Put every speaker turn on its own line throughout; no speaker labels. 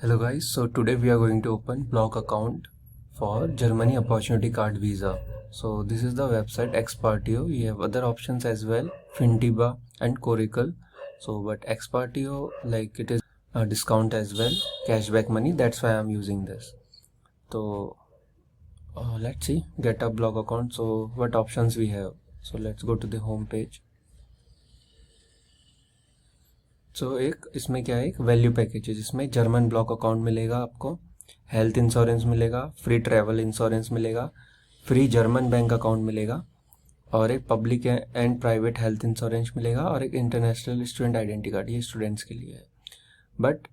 Hello guys, so today we are going to open Block account for Germany Opportunity Card Visa. So this is the website Expertio. You have other options as well, Fintiba and Coracle. So but Expertio, like, it is a discount as well, cashback money. That's why I'm using this. So let's see, get a Block account. So what options we have? So let's go to the home page. एक इसमें क्या है, एक value package है जिसमें German block account मिलेगा, आपको health insurance मिलेगा, फ्री ट्रैवल इंश्योरेंस मिलेगा, फ्री जर्मन बैंक अकाउंट मिलेगा, और एक public and private health insurance मिलेगा, और एक इंटरनेशनल स्टूडेंट आइडेंटिटी कार्ड, ये स्टूडेंट्स के लिए है। बट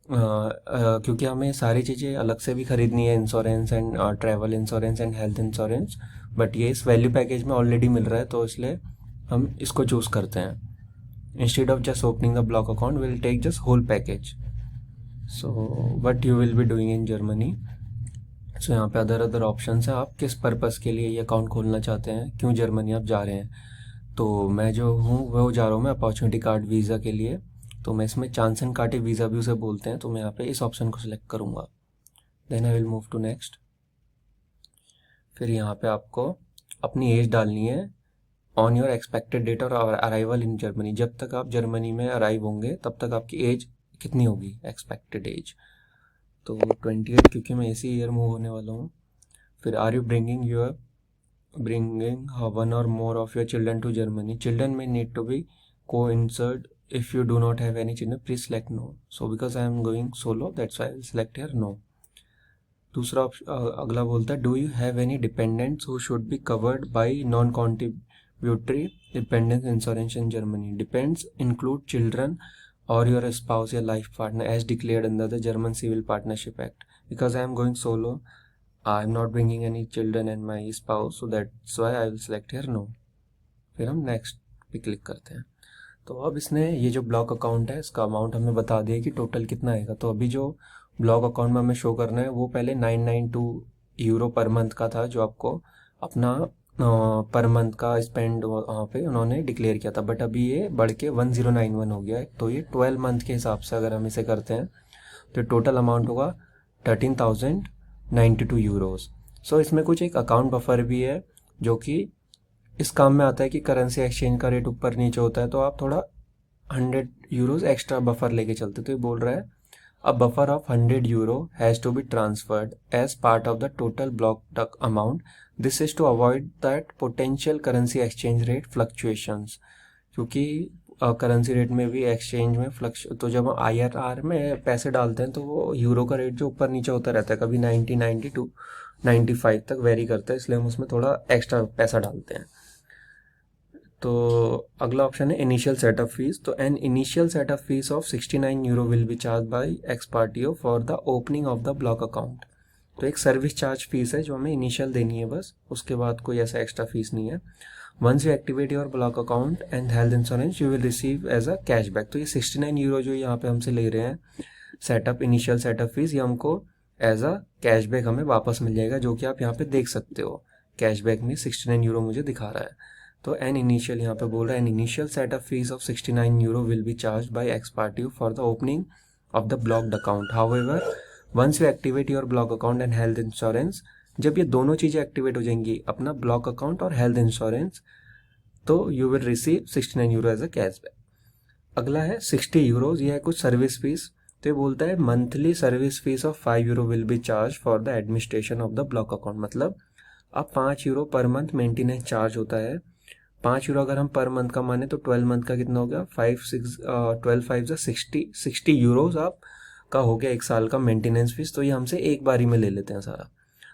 क्योंकि हमें सारी चीज़ें अलग से भी खरीदनी है, insurance and travel insurance and health insurance, but ये इस वैल्यू पैकेज में ऑलरेडी मिल रहा है, तो इसलिए हम इसको चूज़ करते हैं। Instead of just opening the block account, we'll take just whole package. So what you will be doing in Germany? So यहाँ पे अदर ऑप्शंस है, आप किस पर्पस के लिए ये अकाउंट खोलना चाहते हैं, क्यों जर्मनी आप जा रहे हैं। तो मैं जो हूँ वो जा रहा हूँ मैं अपॉर्चुनिटी कार्ड वीज़ा के लिए। तो मैं इसमें चांसन कार्ड वीज़ा भी उसे बोलते हैं, तो मैं यहाँ पे इस ऑप्शन को सिलेक्ट करूँगा। Then I will move to next. फिर यहाँ पे आपको अपनी एज डालनी है ऑन योर एक्सपेक्टेड डेट और अराइवल इन जर्मनी। जब तक आप जर्मनी में अराइव होंगे तब तक आपकी एज कितनी होगी, एक्सपेक्टेड एज। तो 28, क्योंकि मैं इसी ईयर मूव होने वाला हूँ। फिर are you bringing one or more of your children to Germany. Children में नीड टू बी को insert if you do not have any children, please select no. So because I am going solo, that's why I will select here no. दूसरा अगला बोलता है, do you have any dependents who should be covered by non contributory dependence insurance in Germany. Depends include children or your spouse, your life partner, as declared under the German Civil Partnership Act. Because I am going solo, I am not bringing any children and my spouse, so that's why I will select here no. फिर हम next पे click करते हैं। तो अब इसने ये जो ब्लॉक अकाउंट है इसका अमाउंट हमें बता दिया कि टोटल कितना आएगा। तो अभी जो ब्लॉक अकाउंट में हमें शो करना है वो पहले 992 यूरो पर मंथ का था, जो आपको अपना पर मंथ का स्पेंड वहाँ पे उन्होंने डिक्लेयर किया था। बट अभी ये बढ़ के 1091 हो गया है। तो ये 12 मंथ के हिसाब से अगर हम इसे करते हैं तो टोटल अमाउंट होगा 13,092 यूरोस। सो इसमें कुछ एक अकाउंट बफर भी है जो कि इस काम में आता है कि करेंसी एक्सचेंज का रेट ऊपर नीचे होता है, तो आप थोड़ा 100 यूरोस एक्स्ट्रा बफर लेके चलते। तो ये बोल रहा है a buffer of 100 euro has to be transferred as part of the total blocked amount. This is to avoid that potential currency exchange rate fluctuations. क्योंकि करेंसी रेट में भी एक्सचेंज में तो जब हम IRR में पैसे डालते हैं तो वो यूरो का रेट जो ऊपर नीचे होता रहता है, कभी 90, 92, 95 तक वेरी करता है, इसलिए हम उसमें थोड़ा एक्स्ट्रा पैसा डालते हैं। तो अगला ऑप्शन है इनिशियल सेटअप फीस। तो an initial setup fee of 69 euro will be charge by Expatrio for the opening of the block account. तो एक सर्विस चार्ज फीस है जो हमें इनिशियल देनी है बस, उसके बाद कोई ऐसा एक्स्ट्रा फीस नहीं है। Once you activate your block account and health insurance you will receive as a cashback. तो ये 69 यूरो जो यहाँ पे हमसे ले रहे हैं सेटअप, इनिशियल सेटअप फीस, ये हमको एज अ कैशबैक हमें वापस मिल जाएगा, जो कि आप यहाँ पे देख सकते हो। कैशबैक में 69 यूरो मुझे दिखा रहा है। तो एन इनिशियल यहाँ पे बोल रहा है an initial setup fee of 69 euro will be charge by Expatrio for the opening of the blocked account. However once you activate your block account and health insurance, जब ये दोनों चीज़ें एक्टिवेट हो जाएंगी, अपना ब्लॉक अकाउंट और health insurance, तो you will receive 69 euro as a cashback. अगला है 60 यूरोज, ये है कुछ सर्विस फीस। तो ये बोलता है monthly service fees of 5 euro will be charge for the administration of the block account. मतलब अब 5 euro per month maintenance charge होता है। 5 यूरो अगर हम पर मंथ का माने तो 12 मंथ का कितना हो गया, 12 5 60 यूरोज आप का हो गया एक साल का मेंटेनेंस फीस। तो ये हमसे एक बारी में ले लेते हैं सारा।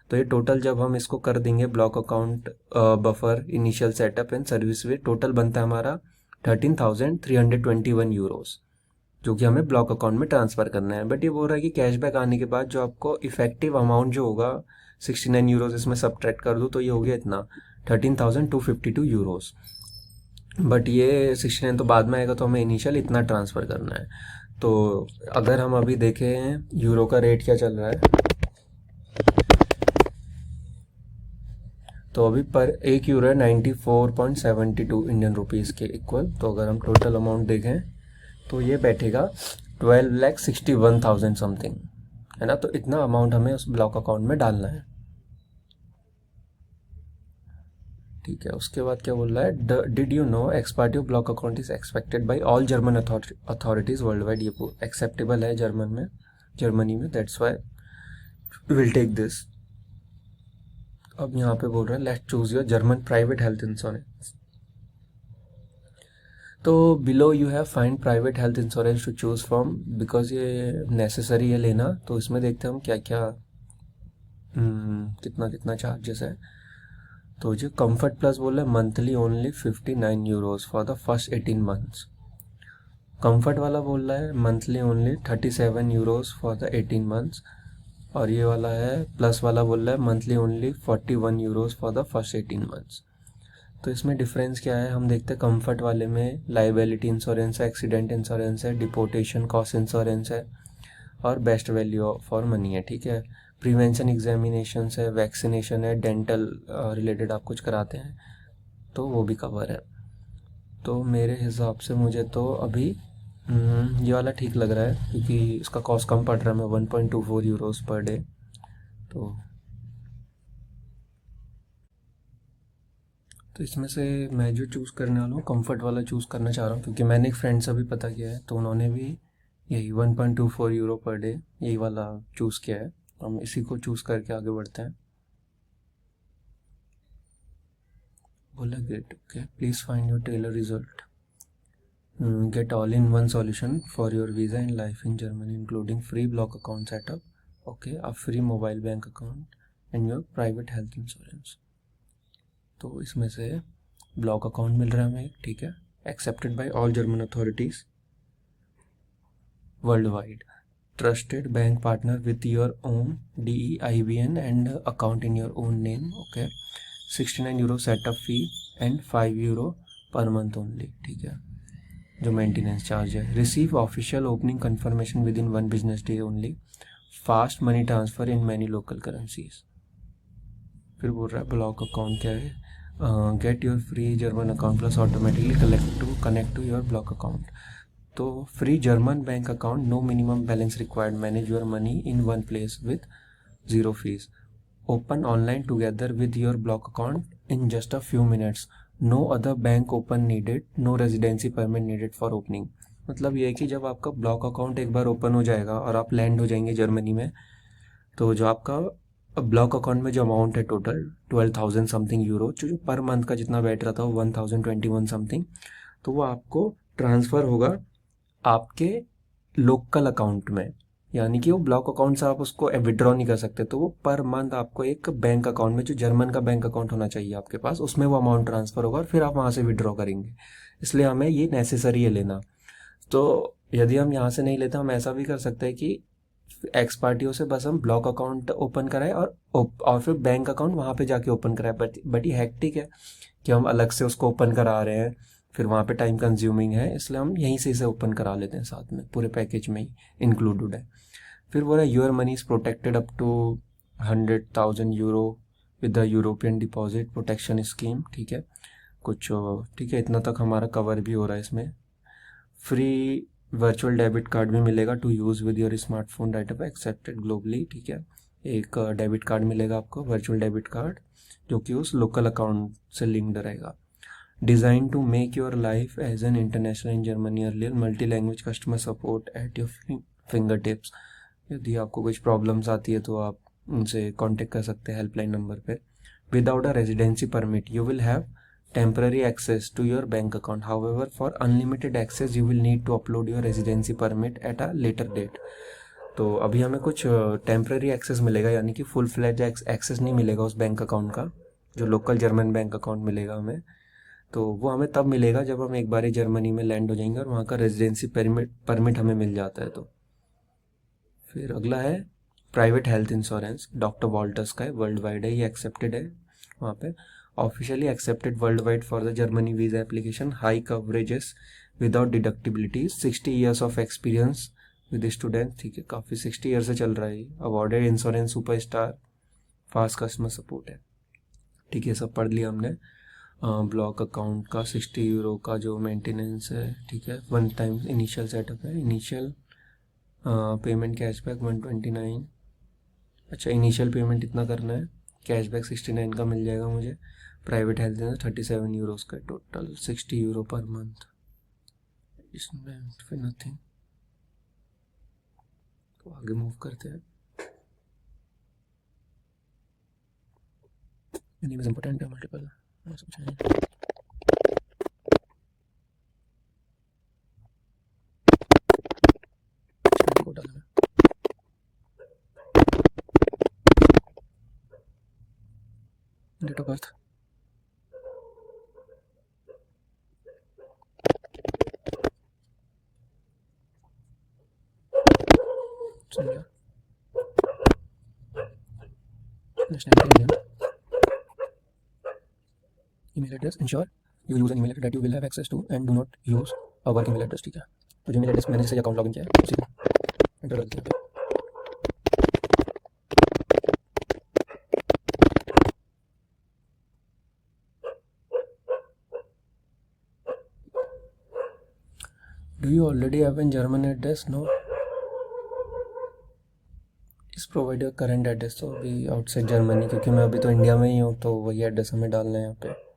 तो ये टोटल जब हम इसको कर देंगे block account buffer initial setup and service fee, total बनता है हमारा 13,321 यूरोस, जो कि हमें ब्लॉक अकाउंट में ट्रांसफ़र करना है। बट ये बोल रहा है कि कैशबैक आने के बाद जो आपको इफेक्टिव अमाउंट जो होगा 69 यूरोज इसमें सब्ट्रैक्ट कर दूँ तो ये हो गया इतना 13,252 यूरोस। बट ये 69 तो बाद में आएगा, तो हमें इनिशियल इतना ट्रांसफ़र करना है। तो अगर हम अभी देखें यूरो का रेट क्या चल रहा है, तो अभी पर 1 यूरो है 94.72 इंडियन रुपीज़ के इक्वल। तो अगर हम टोटल अमाउंट देखें तो ये बैठेगा 12,61,000 समथिंग। है ना। तो इतना अमाउंट हमें उस ब्लॉक अकाउंट में डालना है, ठीक है। उसके बाद क्या बोल रहा है, did you know Expatrio block account is expected by all German authorities world wide. ये एक्सेप्टेबल है जर्मनी में, that's why will take this. अब यहाँ पे बोल रहा है let's choose your German private health insurance. तो below you have find private health insurance to choose from, because ये नेसेसरी है लेना। तो इसमें देखते हैं हम क्या क्या कितना कितना चार्जेस है। तो जो कंफर्ट प्लस बोल रहे हैं monthly only 59 euros for the first 18 months. Comfort वाला बोल रहा है monthly only 37 euros for the 18 months. और ये वाला है प्लस वाला बोल रहा है monthly only 41 euros for the first 18 months. तो इसमें डिफरेंस क्या है हम देखते हैं। कंफर्ट वाले में लाइबिलिटी इंश्योरेंस है, एक्सीडेंट इंश्योरेंस है, डिपोर्टेशन कॉस्ट इंश्योरेंस है और बेस्ट वैल्यू फॉर मनी है, ठीक है। प्रिवेंशन एग्जामिनेशन है, वैक्सीनेशन है, डेंटल रिलेटेड आप कुछ कराते हैं तो वो भी कवर है। तो मेरे हिसाब से मुझे तो अभी ये वाला ठीक लग रहा है क्योंकि इसका कॉस्ट कम पड़ रहा है, मैं 1.24 यूरोज पर डे। तो इसमें से मैं जो चूज़ करने वाला हूँ कंफर्ट वाला चूज़ करना चाह रहा हूँ क्योंकि मैंने एक फ्रेंड से भी पता किया है तो उन्होंने भी यही 1.24 यूरो पर डे यही वाला चूज़ किया है। हम इसी को चूज़ करके आगे बढ़ते हैं। बोला great, okay please find your tailor result, get all in one solution for your visa and life in Germany including free block account setup, okay a free mobile bank account and your private health insurance. तो इसमें से block account मिल रहा है हमें, ठीक है, accepted by all German authorities world wide, trusted bank partner with your own DEIBN and account in your own name, okay, 69 euro setup fee and 5 euro per month only, ठीक है, जो maintenance charge है। Receive official opening confirmation within 1 business day only, fast money transfer in many local currencies. फिर बोल रहा है block account क्या है, get your free German account plus automatically connect to your block account. तो free German bank account, no minimum balance required, manage your money in one place with zero fees, open online together with your block account in just a few minutes, no other bank open needed, no residency permit needed for opening. मतलब ये है कि जब आपका block account एक बार open हो जाएगा और आप लैंड हो जाएंगे जर्मनी में, तो जो आपका ब्लॉक अकाउंट में जो अमाउंट है टोटल 12,000 समथिंग यूरो, जो पर मंथ का जितना बैठ रहा था वो 1021 समथिंग, तो वो आपको ट्रांसफ़र होगा आपके लोकल अकाउंट में। यानी कि वो ब्लॉक अकाउंट से आप उसको विड्रॉ नहीं कर सकते, तो वो पर मंथ आपको एक बैंक अकाउंट में, जो जर्मन का बैंक अकाउंट होना चाहिए आपके पास, उसमें वो अमाउंट ट्रांसफ़र होगा और फिर आप वहाँ से विड्रॉ करेंगे। इसलिए हमें ये नेसेसरी है लेना। तो यदि हम यहाँ से नहीं लेते, हम ऐसा भी कर सकते हैं कि एक्स पार्टियों से बस हम ब्लॉक अकाउंट ओपन कराएं और फिर बैंक अकाउंट वहाँ पे जाके ओपन कराएं। बट ये हैक्टिक है कि हम अलग से उसको ओपन करा रहे हैं, फिर वहाँ पे टाइम कंज्यूमिंग है, इसलिए हम यहीं से इसे ओपन करा लेते हैं, साथ में पूरे पैकेज में ही इंक्लूडेड है। फिर बोला your money is protected up to 100,000 euro with the European deposit protection scheme, ठीक है, कुछ ठीक है, इतना तक हमारा कवर भी हो रहा है इसमें। फ्री वर्चुअल डेबिट कार्ड भी मिलेगा to use with your smartphone right up accepted globally, ठीक है। एक डेबिट कार्ड मिलेगा आपको, वर्चुअल डेबिट कार्ड, जो कि उस लोकल अकाउंट से लिंक्ड रहेगा। Design to make your life as an international in Germany earlier, multi language customer support at your finger tips. यदि आपको कुछ प्रॉब्लम्स आती है तो आप उनसे कांटेक्ट कर सकते हैं हेल्पलाइन नंबर पे। Without a residency permit you will have temporary access to your bank account, however for unlimited access you will need to upload your residency permit at a later date। तो अभी हमें कुछ temporary access मिलेगा, यानी कि full fledge access नहीं मिलेगा उस बैंक अकाउंट का, जो लोकल जर्मन बैंक अकाउंट मिलेगा हमें, तो वो हमें तब मिलेगा जब हम एक बार ही जर्मनी में लैंड हो जाएंगे और वहाँ का रेजिडेंसी परमिट हमें मिल जाता है। तो फिर अगला है private health insurance, doctor Walter's का है, वर्ल्ड वाइड है, ये एक्सेप्टेड है वहाँ पे, officially accepted world wide for the Germany visa application, high coverages without deductibility, 60 years of experience with student, ठीक है, काफ़ी 60 ईयर से चल रहा है। Awarded insurance super star, fast customer support है, ठीक है, सब पढ़ लिया हमने। ब्लॉक अकाउंट का 60 यूरो का जो मेंटेनेंस है, ठीक है, वन टाइम इनिशियल सेटअप है, इनिशियल पेमेंट कैशबैक 129। अच्छा, इनिशियल पेमेंट इतना करना है, कैशबैक 69 का मिल जाएगा मुझे। प्राइवेट हेल्थ इंश्योरेंस 37 यूरोज़ का, टोटल 60 यूरो पर मंथ। इसमें फिर नथिंग, तो आगे मूव करते हैं। नेम इज इम्पोर्टेंट है, मल्टीपल को डालना। Date of birth, India, nationality Indian, email address, ensure you use an email address that you will have access to and do not use a work email address. ठीक है, तो जो email address मैंने जैसे account login किया है उसी को एंटर कर देते हैं। Do you already have an German address? No, इस प्रोवाइड योर करंट एड्रेस। तो अभी आउटसाइड जर्मनी, क्योंकि मैं अभी तो इंडिया में ही हूँ, तो वही एड्रेस हमें डालना है यहाँ पे।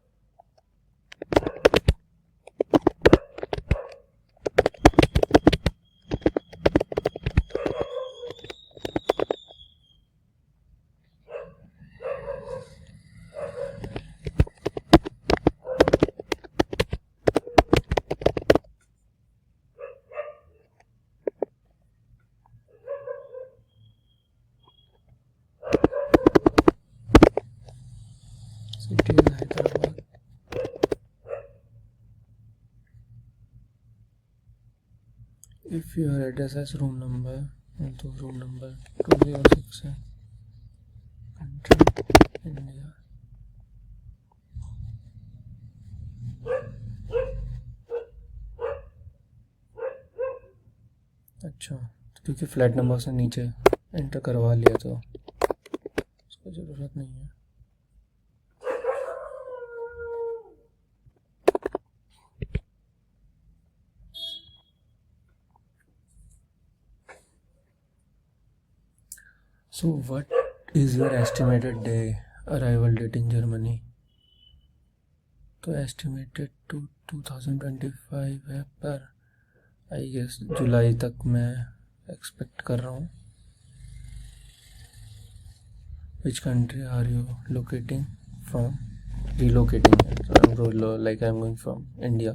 City is Hyderabad. If your address has room number, तो रूम नंबर 206 है। Country India. अच्छा, तो क्योंकि फ्लैट नंबर से नीचे एंटर करवा लिया तो उसको ज़रूरत नहीं है। So what is your estimated day arrival date in Germany? तो एस्टिमेटेड टू 2025 है, पर आई गेस जुलाई तक मैं एक्सपेक्ट कर रहा हूँ। Which country are you locating from? Relocating, like I am going from India.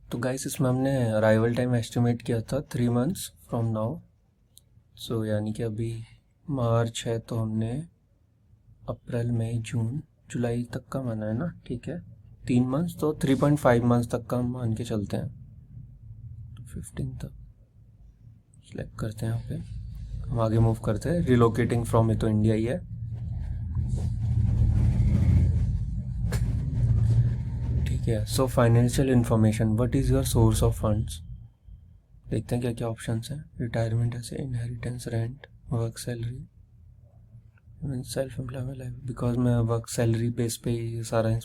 तो गाइस, इसमें हमने अराइवल टाइम एस्टिमेट किया था 3 मंथ्स फ्रॉम नाउ। सो यानी कि अभी मार्च है, तो हमने अप्रैल मई जून जुलाई तक का माना है ना। ठीक है, 3 मंथ्स, तो 3.5 मंथ्स तक का हम मान के चलते हैं। तो 15 तक सिलेक्ट करते हैं यहाँ पे। हम आगे मूव करते हैं। रिलोकेटिंग फ्रॉम, ये तो इंडिया ही है। ठीक है, so financial information, what is your source of funds. देखते हैं क्या क्या ऑप्शंस हैं। रिटायरमेंट ऐसे, inheritance, rent, work salary, self employment life. Because मैं वर्क सैलरी बेस पे ये सारा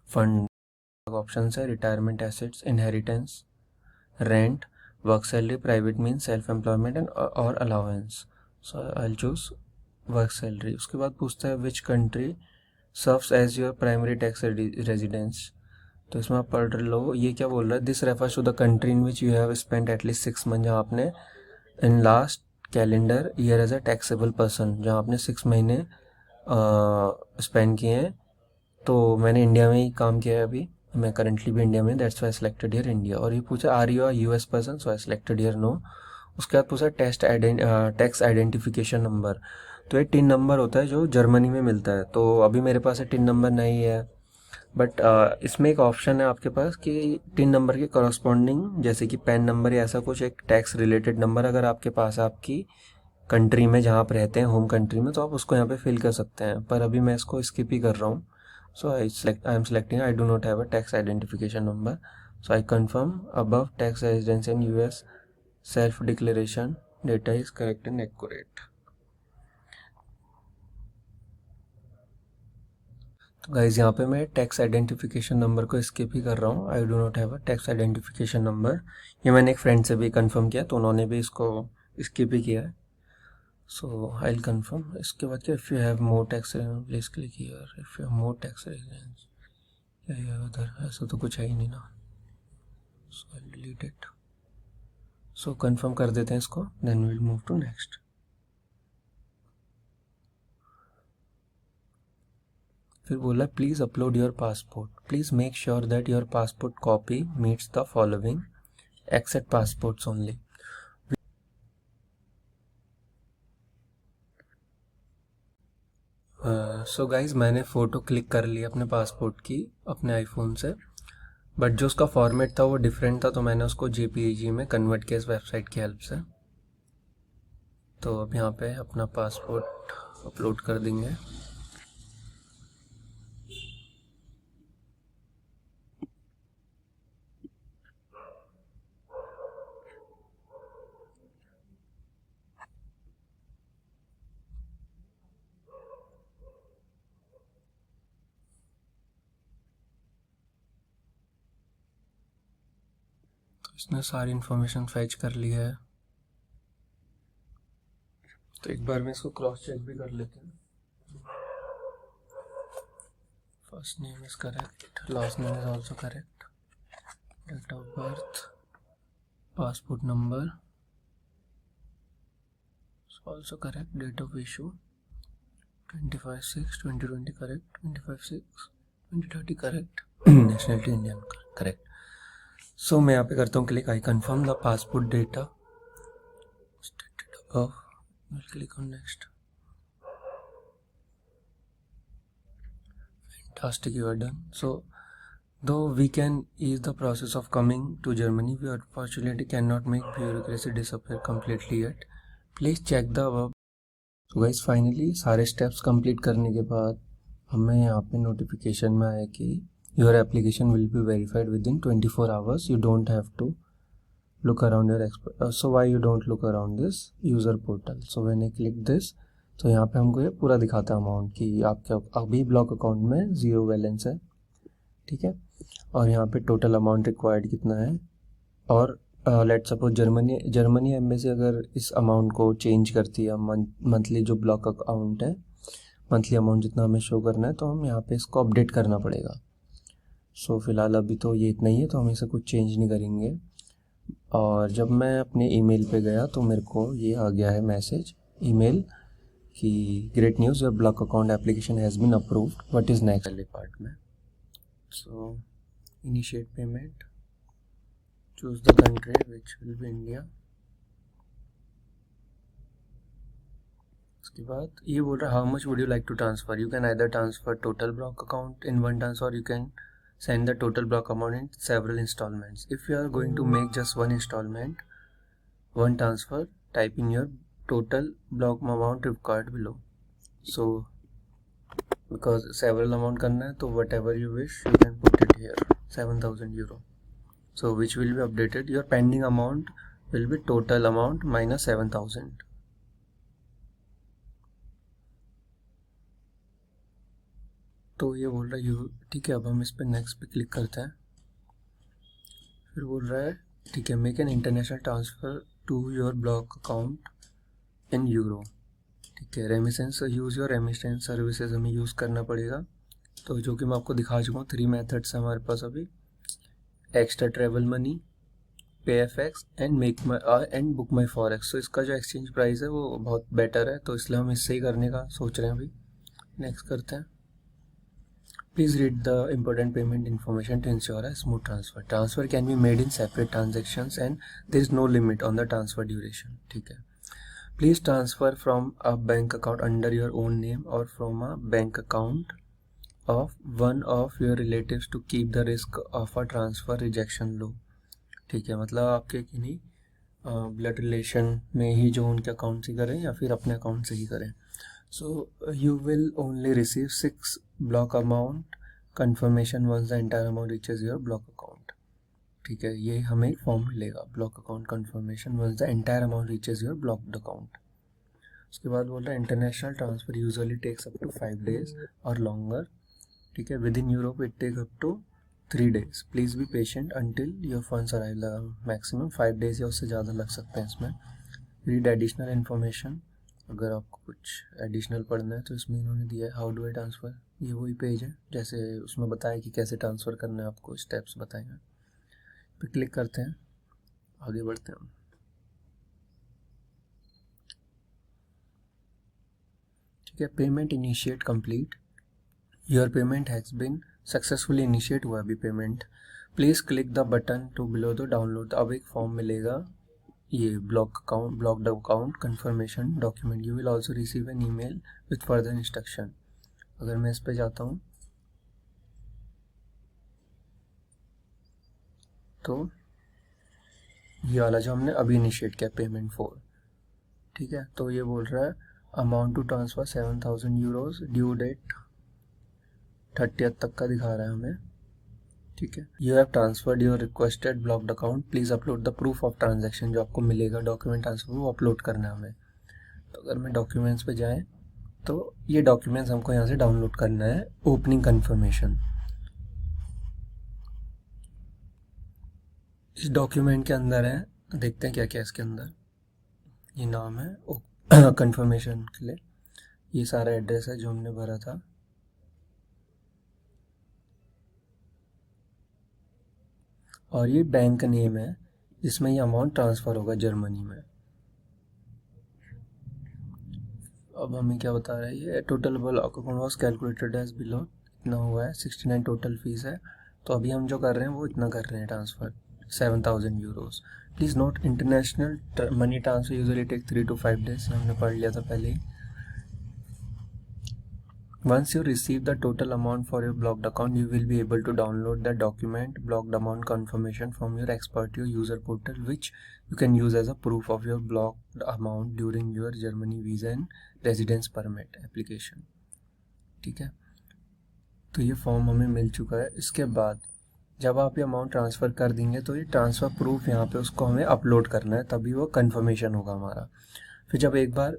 फंड ऑप्शन है। Retirement assets, inheritance, rent, work salary, private mean, self employment and और allowance. So I choose work salary. उसके बाद पूछता है which country serves as your primary tax residence. तो इसमें आप पढ़ लो, ये क्या बोल रहा है। This refers to the country in which you have spend at least 6 month, जहाँ आपने in last calendar year as a taxable person, जहाँ आपने 6 महीने स्पेंड किए हैं। तो मैंने इंडिया में ही काम किया है अभी, मैं करंटली भी इंडिया में, that's why selected here India. और ये पूछा are you a US person, so I selected here no. उसके बाद पूछा टैक्स आइडेंटिफिकेशन नंबर। तो ये टिन नंबर होता है जो जर्मनी में मिलता है। तो अभी मेरे पास टिन नंबर नहीं है, बट इसमें एक ऑप्शन है आपके पास कि टिन नंबर के करस्पॉन्डिंग, जैसे कि पैन नंबर या ऐसा कुछ एक टैक्स रिलेटेड नंबर अगर आपके पास है आपकी कंट्री में जहाँ आप रहते हैं, होम कंट्री में, तो आप उसको यहाँ पे फिल कर सकते हैं। पर अभी मैं इसको स्किप ही कर रहा हूँ। So I am selecting I do not have a tax identification number. So I confirm above tax residence in US self declaration data is correct and accurate. तो गाइज यहाँ पे मैं टैक्स आइडेंटिफिकेशन नंबर को skip ही कर रहा हूँ। I do not have a tax identification number. ये मैंने एक फ्रेंड से भी कंफर्म किया तो उन्होंने भी इसको स्किप ही किया है। So I will confirm. इसके बाद क्या, if you have more tax please click here, if you have more tax residence, या उधर ऐसा तो कुछ है ही नहीं ना। So I delete it. So confirm कर देते हैं इसको, then will move to next. फिर बोला please upload your passport, please make sure that your passport copy meets the following, accept passports only. So guys मैंने फ़ोटो क्लिक कर ली अपने passport की अपने आईफोन से, बट जो उसका फॉर्मेट था वो डिफरेंट था, तो मैंने उसको जेपीईजी में कन्वर्ट किया इस वेबसाइट की हेल्प से। तो अब यहाँ पे अपना पासपोर्ट अपलोड कर देंगे। तो इसने सारी इन्फॉर्मेशन फैच कर ली है। तो एक बार मैं इसको क्रॉस चेक भी कर लेते हैं। First name is correct, last name is also correct, date of birth, passport number is also correct, date of issue 25/6/2020 correct, 25/6/2030 correct, nationality Indian correct. So मैं यहाँ पे करता हूँ click, I confirm the passport data stated above, we'll click on next. Fantastic, you are done. So though we can ease the process of coming to Germany, we unfortunately cannot make bureaucracy disappear completely yet. Please check the above. तो guys finally सारे steps complete करने के बाद हमें यहाँ पे notification में आया कि your application will be verified within 24 hours, you don't have to look around your so why you don't look around this user portal. So when I click this, तो यहाँ पे हमको ये पूरा दिखाता है अमाउंट कि आपके अभी ब्लॉक अकाउंट में 0 बैलेंस है, ठीक है। और यहाँ पे टोटल अमाउंट रिक्वायर्ड कितना है, और लेट सपोज जर्मनी एम्बेसी अगर इस अमाउंट को चेंज करती है, मंथली जो ब्लॉक अकाउंट है, मंथली अमाउंट जितना हमें शो करना है, तो हम यहाँ पे इसको अपडेट करना पड़ेगा। सो फिलहाल अभी तो ये इतना ही है, तो हम इसे कुछ चेंज नहीं करेंगे। और जब मैं अपने ईमेल पे गया तो मेरे को ये आ गया है मैसेज ईमेल कि great news, your block account application has been approved, what is next वाले पार्ट में। So initiate payment, choose the country which will be India। उसके बाद ये बोल रहा है how much would you like to transfer, you can either transfer total block account in one transfer, you can send the total block amount in several installments. If you are going to make just one installment, one transfer, type in your total block amount required below. So because several amount करना है, तो whatever you wish you can put it here, 7,000 euro. So which will be updated, your pending amount will be total amount minus 7,000. तो ये बोल रहा है you, ठीक है। अब हम इस पर नेक्स्ट पे क्लिक करते हैं। फिर बोल रहा है ठीक है, make an international transfer to your block account in euro, ठीक है। Remittance, use your remittance services हमें यूज़ करना पड़ेगा, तो जो कि मैं आपको दिखा चुका हूँ। 3 मेथड्स हैं हमारे पास अभी, extra travel money, PayFX and book my forex. तो इसका जो एक्सचेंज प्राइस है वो बहुत बेटर है, तो इसलिए हम इससे ही करने का सोच रहे हैं अभी। नेक्स्ट करते हैं। Please read the important payment information to ensure a smooth transfer. Transfer can be made in separate transactions and there is no limit on the transfer duration, ठीक है। Please transfer from a bank account under your own name और from a bank account of one of your relatives to keep the risk of a transfer rejection low, ठीक है। मतलब आपके किन्हीं blood relation में ही जो उनके अकाउंट से करें या फिर अपने अकाउंट से ही करें। So you will only receive 6 block amount confirmation once the entire amount reaches your block account, ठीक है। ये हमें फॉर्म मिलेगा, block account confirmation once the entire amount reaches your blocked account. उसके बाद बोल रहा है international transfer usually takes up to 5 days or longer, ठीक है। Within Europe it take up to 3 days, please be patient until your funds arrive. लगा maximum 5 days या उससे ज़्यादा लग सकते हैं इसमें। रीड एडिशनल इन्फॉर्मेशन, अगर आपको कुछ एडिशनल पढ़ना है तो इसमें इन्होंने दिया है हाउ डू आई ट्रांसफ़र। ये वही पेज है जैसे उसमें बताया कि कैसे ट्रांसफ़र करना है, आपको स्टेप्स बताएंगे। पे क्लिक करते हैं, आगे बढ़ते हैं। ठीक है, payment initiate complete, your payment has been successfully initiate हुआ अभी payment, please click the button to below the download. अब एक फॉर्म मिलेगा, ये blocked account confirmation document, you will also receive an email with further instruction. अगर मैं इस पे जाता हूँ तो ये वाला जो हमने अभी इनिशिएट किया पेमेंट फॉर, ठीक है, तो ये बोल रहा है amount to transfer 7,000 euros, due date 30th तक का दिखा रहा है हमें। ठीक है, you have transferred your requested blocked account, please upload the proof of transaction. जो आपको मिलेगा डॉक्यूमेंट ट्रांसफर वो अपलोड करना है हमें। तो अगर मैं डॉक्यूमेंट्स पे जाएँ तो ये डॉक्यूमेंट्स हमको यहाँ से डाउनलोड करना है। ओपनिंग कन्फर्मेशन, इस डॉक्यूमेंट के अंदर है, देखते हैं क्या क्या इसके अंदर। ये नाम है कन्फर्मेशन के लिए, ये सारा एड्रेस है जो हमने भरा था, और ये बैंक नेम है जिसमें ये अमाउंट ट्रांसफ़र होगा जर्मनी में। अब हमें क्या बता रहा है ये, total block account was calculated as below, इतना हुआ है, 69 टोटल फीस है। तो अभी हम जो कर रहे हैं वो इतना कर रहे हैं transfer, 7,000 euros. Please note international money transfer usually take 3 to 5 days, हमने पढ़ लिया था पहले ही। Once you receive the total amount for your blocked account, you will be able to download the document blocked amount confirmation from your Expertio user portal, which you can use as a proof of your blocked amount during your Germany visa and residence permit application। ठीक है, तो ये form हमें मिल चुका है। इसके बाद जब आप ये अमाउंट ट्रांसफ़र कर देंगे तो ये ट्रांसफ़र प्रूफ यहाँ पे उसको हमें अपलोड करना है, तभी वो कन्फर्मेशन होगा हमारा। फिर जब एक बार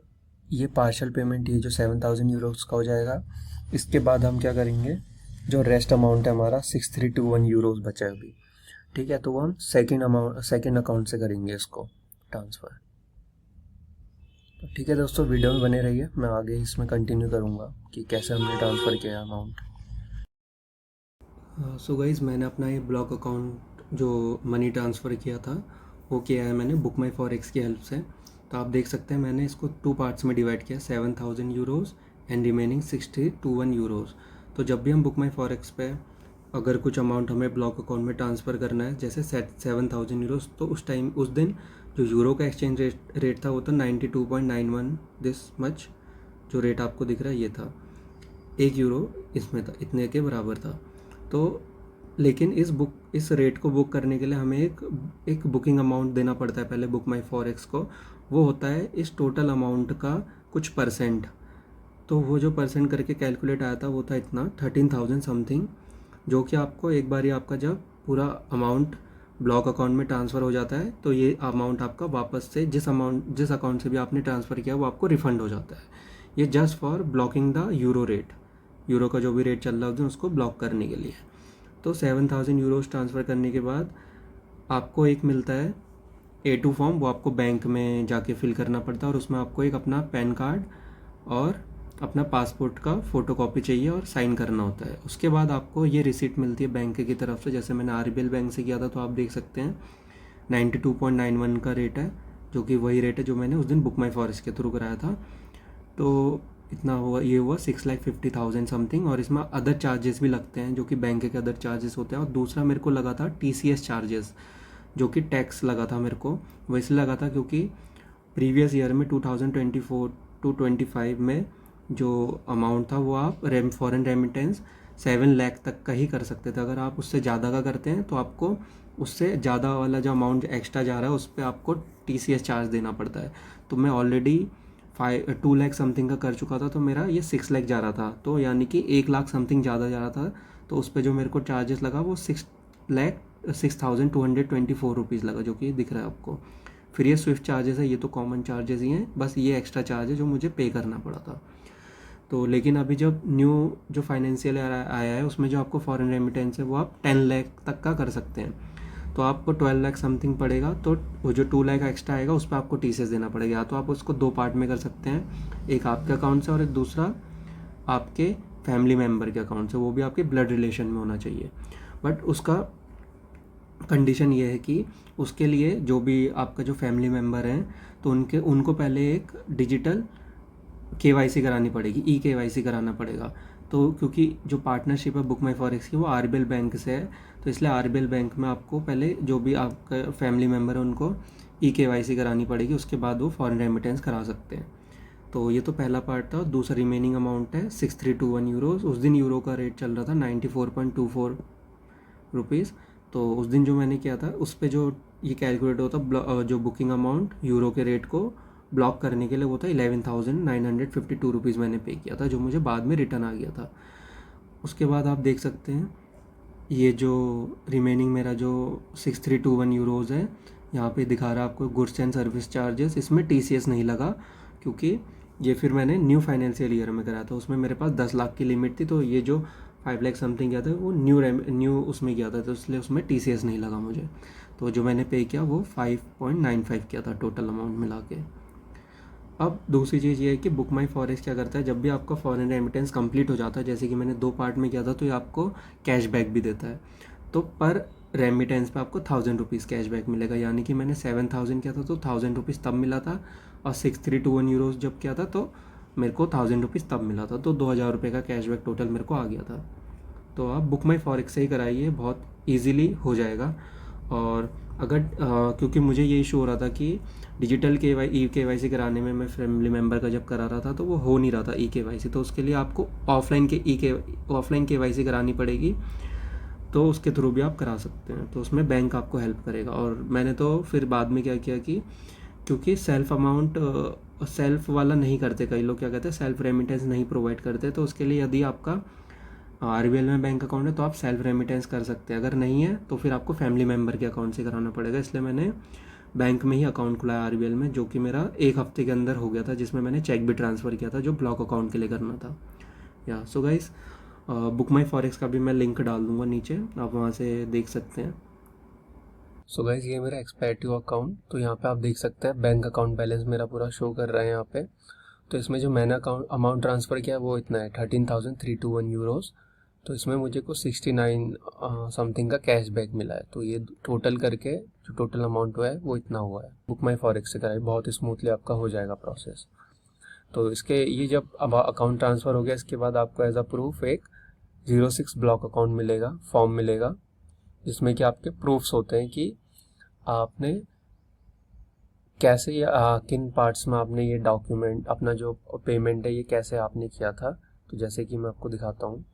ये पार्शल पेमेंट, ये जो 7,000 यूरोज का हो जाएगा, इसके बाद हम क्या करेंगे, जो रेस्ट अमाउंट है हमारा 6,321 यूरोज बचा है अभी, ठीक है, तो वो हम सेकेंड अकाउंट से करेंगे इसको ट्रांसफ़र। तो ठीक है दोस्तों, वीडियो में बने रहिए, मैं आगे इसमें कंटिन्यू करूँगा कि कैसे हमने ट्रांसफ़र किया अमाउंट। सो गाइज़, मैंने अपना ये ब्लॉक अकाउंट जो मनी ट्रांसफ़र किया था वो किया है मैंने बुक माई फॉरेक्स की हेल्प से। तो आप देख सकते हैं मैंने इसको 2 पार्ट्स में डिवाइड किया, 7,000 यूरोज़ एंड रिमेनिंग 6,321 यूरोज़। तो जब भी हम बुक माई फॉरेक्स पे अगर कुछ अमाउंट हमें ब्लॉक अकाउंट में ट्रांसफ़र करना है, जैसे 7,000 यूरोज़, तो उस दिन जो यूरो का एक्सचेंज रेट था वो था 92.91 दिस मच, जो रेट आपको दिख रहा है ये था, 1 यूरो इसमें था, इतने के बराबर था। तो लेकिन इस रेट को बुक करने के लिए हमें एक बुकिंग अमाउंट देना पड़ता है पहले बुक माई फॉरेक्स को, वो होता है इस टोटल अमाउंट का कुछ परसेंट। तो वो जो परसेंट करके कैलकुलेट आया था वो था इतना 13,000 समथिंग, जो कि आपको एक बार ही आपका जब पूरा अमाउंट ब्लॉक अकाउंट में ट्रांसफ़र हो जाता है तो ये अमाउंट आपका वापस से जिस अकाउंट से भी आपने ट्रांसफ़र किया वो आपको रिफ़ंड हो जाता है। ये just for blocking the euro rate, euro का जो भी रेट चल रहा है उसको ब्लॉक करने के लिए। तो 7,000 यूरोज ट्रांसफ़र करने के बाद आपको एक मिलता है A2 फॉर्म, वो आपको बैंक में जाके फिल करना पड़ता है और उसमें आपको एक अपना पैन कार्ड और अपना पासपोर्ट का फ़ोटोकॉपी चाहिए और साइन करना होता है। उसके बाद आपको ये रिसीट मिलती है बैंक की तरफ से, जैसे मैंने RBL बैंक से किया था तो आप देख सकते हैं 92.91 का रेट है, जो कि वही रेट है जो मैंने उस दिन बुक माई फॉरेस्ट के थ्रू कराया था। तो इतना हुआ, ये हुआ 6,50,000 समथिंग, और इसमें अदर चार्जेस भी लगते हैं जो कि बैंक के अदर चार्जेस होते हैं। और दूसरा मेरे को लगा था TCS चार्जेस, जो कि टैक्स लगा था मेरे को, वो इसलिए लगा था क्योंकि प्रीवियस ईयर में 2024 to 25 में जो अमाउंट था वो आप फॉरेन रेमिटेंस 7 लाख तक का ही कर सकते थे। अगर आप उससे ज़्यादा का करते हैं तो आपको उससे ज़्यादा वाला जो अमाउंट एक्स्ट्रा जा रहा है उस पर आपको TCS चार्ज देना पड़ता है। तो मैं ऑलरेडी 2 लाख समथिंग का कर चुका था, तो मेरा ये 6 लाख जा रहा था, तो यानी कि 1 लाख समथिंग ज़्यादा जा रहा था। तो उस पर जो मेरे को चार्जेस लगा वो 6,224 रुपीज़ लगा, जो कि दिख रहा है आपको। फिर ये स्विफ्ट चार्जेस है, ये तो कॉमन चार्जेस ही हैं, बस ये एक्स्ट्रा चार्ज है जो मुझे पे करना पड़ा था। तो लेकिन अभी जब न्यू जो फाइनेंशियल ईयर आया है उसमें जो आपको फॉरेन रेमिटेंस है वो आप 10 लाख तक का कर सकते हैं। तो आपको 12 लाख समथिंग पड़ेगा, तो वो जो 2 लाख एक्स्ट्रा आएगा उस पर आपको टीसीएस देना पड़ेगा। या तो आप उसको 2 पार्ट में कर सकते हैं, एक आपके अकाउंट से और एक दूसरा आपके फैमिली मेम्बर के अकाउंट से, वो भी आपके ब्लड रिलेशन में होना चाहिए। बट उसका कंडीशन ये है कि उसके लिए जो भी आपका जो फैमिली मेम्बर हैं तो उनको पहले एक डिजिटल केवाईसी करानी पड़ेगी, ई केवाईसी कराना पड़ेगा। तो क्योंकि जो पार्टनरशिप है बुक माई फॉरेक्स की वो आरबीएल बैंक से है, तो इसलिए आरबीएल बैंक में आपको पहले जो भी आपका फैमिली मेम्बर है उनको ई केवाईसी करानी पड़ेगी, उसके बाद वो फॉरेन रेमिटेंस करा सकते हैं। तो ये तो पहला पार्ट था। दूसरा रिमेनिंग अमाउंट है 6321 यूरोज़। उस दिन यूरो का रेट चल रहा था 94.24 रुपीज़। तो उस दिन जो मैंने किया था उस पर जो ये कैलकुलेट होता, जो बुकिंग अमाउंट यूरो के रेट को ब्लॉक करने के लिए वो था 11,952 रुपीज़ मैंने पे किया था, जो मुझे बाद में रिटर्न आ गया था। उसके बाद आप देख सकते हैं ये जो रिमेनिंग मेरा जो 6321 यूरोज़ है, यहाँ पे दिखा रहा है आपको गुड्स एंड सर्विस चार्जेस। इसमें टीसीएस नहीं लगा क्योंकि ये फिर मैंने न्यू फाइनेंशियल ईयर में कराया था, उसमें मेरे पास 10 लाख की लिमिट थी। तो ये जो 5 लाख समथिंग गया था वो न्यू उसमें गया था, तो इसलिए उसमें टीसीएस नहीं लगा मुझे। तो जो मैंने पे किया वो 5.95 किया था टोटल अमाउंट मिला के। अब दूसरी चीज़ ये है कि बुक माई फॉरेक्स क्या करता है, जब भी आपका फॉरेन रेमिटेंस कंप्लीट हो जाता है, जैसे कि मैंने 2 पार्ट में किया था, तो ये आपको कैशबैक भी देता है। तो पर रेमिटेंस पे आपको 1000 रुपीज़ कैशबैक मिलेगा, यानी कि मैंने 7000 किया था तो 1000 रुपीज़ तब मिला था, और 6321 यूरोज़ जब किया था तो मेरे को 1000 रुपीज़ तब मिला था, तो 2000 रुपये का कैशबैक टोटल मेरे को आ गया था। तो आप बुक माई फॉरेक्स से ही कराइए, बहुत ईजीली हो जाएगा। और अगर क्योंकि मुझे ये इशू हो रहा था कि डिजिटल केवाईसी कराने में मैं फैमिली मेम्बर का जब करा रहा था तो वो हो नहीं रहा था ई केवाईसी, तो उसके लिए आपको ऑफलाइन केवाईसी करानी पड़ेगी। तो उसके थ्रू भी आप करा सकते हैं, तो उसमें बैंक आपको हेल्प करेगा। और मैंने तो फिर बाद में क्या किया कि क्योंकि सेल्फ वाला नहीं करते, कई लोग क्या कहते हैं सेल्फ रेमिटेंस नहीं प्रोवाइड करते, तो उसके लिए यदि आपका आरबीएल में बैंक अकाउंट है तो आप सेल्फ रेमिटेंस कर सकते हैं, अगर नहीं है तो फिर आपको फैमिली मेम्बर के अकाउंट से कराना पड़ेगा। इसलिए मैंने बैंक में ही अकाउंट खुलाया आरबीएल में, जो कि मेरा 1 हफ्ते के अंदर हो गया था, जिसमें मैंने चेक भी ट्रांसफ़र किया था जो ब्लॉक अकाउंट के लिए करना था। या सो गाइस, बुक माई फॉरेक्स का भी मैं लिंक डाल दूंगा नीचे, आप वहाँ से देख सकते हैं। सो गाइस, ये मेरा एक्सपेक्टिव अकाउंट, तो यहाँ पे आप देख सकते हैं बैंक अकाउंट बैलेंस मेरा पूरा शो कर रहा है यहाँ पे। तो इसमें जो मैंने अमाउंट ट्रांसफ़र किया है वो इतना है 13,321 यूरोज़। तो इसमें मुझे कुछ 69 समथिंग का कैशबैक मिला है। तो ये टोटल करके जो टोटल अमाउंट हुआ है वो इतना हुआ है। बुक माई फॉरेक्स से कराए, बहुत स्मूथली आपका हो जाएगा प्रोसेस। तो इसके ये जब अब अकाउंट ट्रांसफ़र हो गया, इसके बाद आपको एज अ प्रूफ एक 06 ब्लॉक अकाउंट मिलेगा, फॉर्म मिलेगा, जिसमें कि आपके प्रूफ्स होते हैं कि आपने कैसे किन पार्ट्स में आपने ये डॉक्यूमेंट अपना जो पेमेंट है ये कैसे आपने किया था। तो जैसे कि मैं आपको दिखाता हूँ।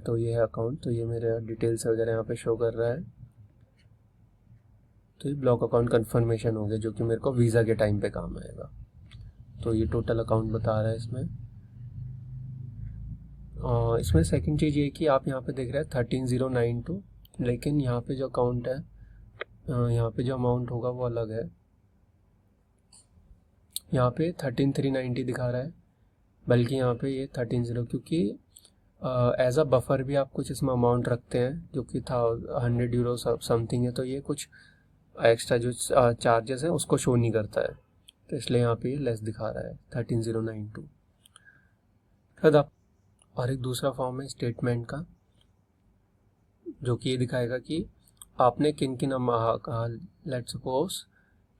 तो ये है अकाउंट, तो ये मेरे डिटेल्स वगैरह यहाँ पे शो कर रहा है। तो ये ब्लॉक अकाउंट कन्फर्मेशन हो गया, जो कि मेरे को वीज़ा के टाइम पे काम आएगा। तो ये टोटल अकाउंट बता रहा है इसमें। इसमें सेकंड चीज़ ये कि आप यहाँ पे देख रहे हैं 13092, लेकिन यहाँ पे जो अकाउंट है, यहाँ पे जो अमाउंट होगा वो अलग है। यहाँ पे 13390 दिखा रहा है, बल्कि यहाँ पे ये 130, क्योंकि एज अ बफर भी आप कुछ इसमें अमाउंट रखते हैं जो कि था 100 यूरो समथिंग है, तो ये कुछ एक्स्ट्रा जो चार्जेस हैं उसको शो नहीं करता है, तो इसलिए यहाँ पे ये लेस दिखा रहा है 13092। फिर आप और एक दूसरा फॉर्म है स्टेटमेंट का, जो कि ये दिखाएगा कि आपने किन किन लेट्स सपोज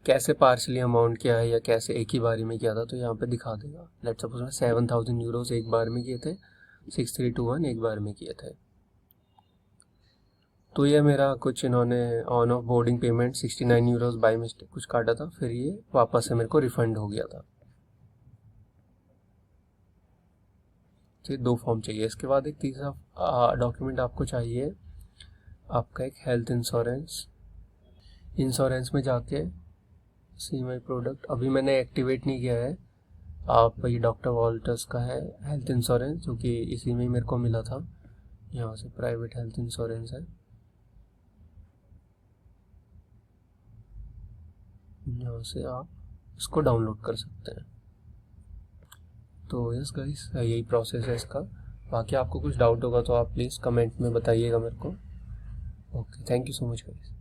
कैसे पार्शली अमाउंट किया है या कैसे एक ही बारी में किया था, तो यहाँ पे दिखा देगा। लेट्स सपोज मैं 7000 यूरोज एक बार में किए थे, 6321 एक बार में किए थे। तो ये मेरा कुछ इन्होंने on off boarding payment 69 euros by mistake कुछ काटा था, फिर ये वापस से मेरे को रिफंड हो गया था। तो ये 2 फॉर्म चाहिए। इसके बाद एक तीसरा डॉक्यूमेंट आपको चाहिए, आपका एक हेल्थ इंश्योरेंस में जाके सी माई प्रोडक्ट, अभी मैंने एक्टिवेट नहीं किया है। आप ये डॉक्टर वॉल्टर्स का है हेल्थ इंश्योरेंस, जो कि इसी में ही मेरे को मिला था, यहाँ से प्राइवेट हेल्थ इंश्योरेंस है। यहाँ से आप इसको डाउनलोड कर सकते हैं। तो यस गाइस, यही प्रोसेस है इसका। बाकी आपको कुछ डाउट होगा तो आप प्लीज़ कमेंट में बताइएगा मेरे को। Okay, thank you so much guys.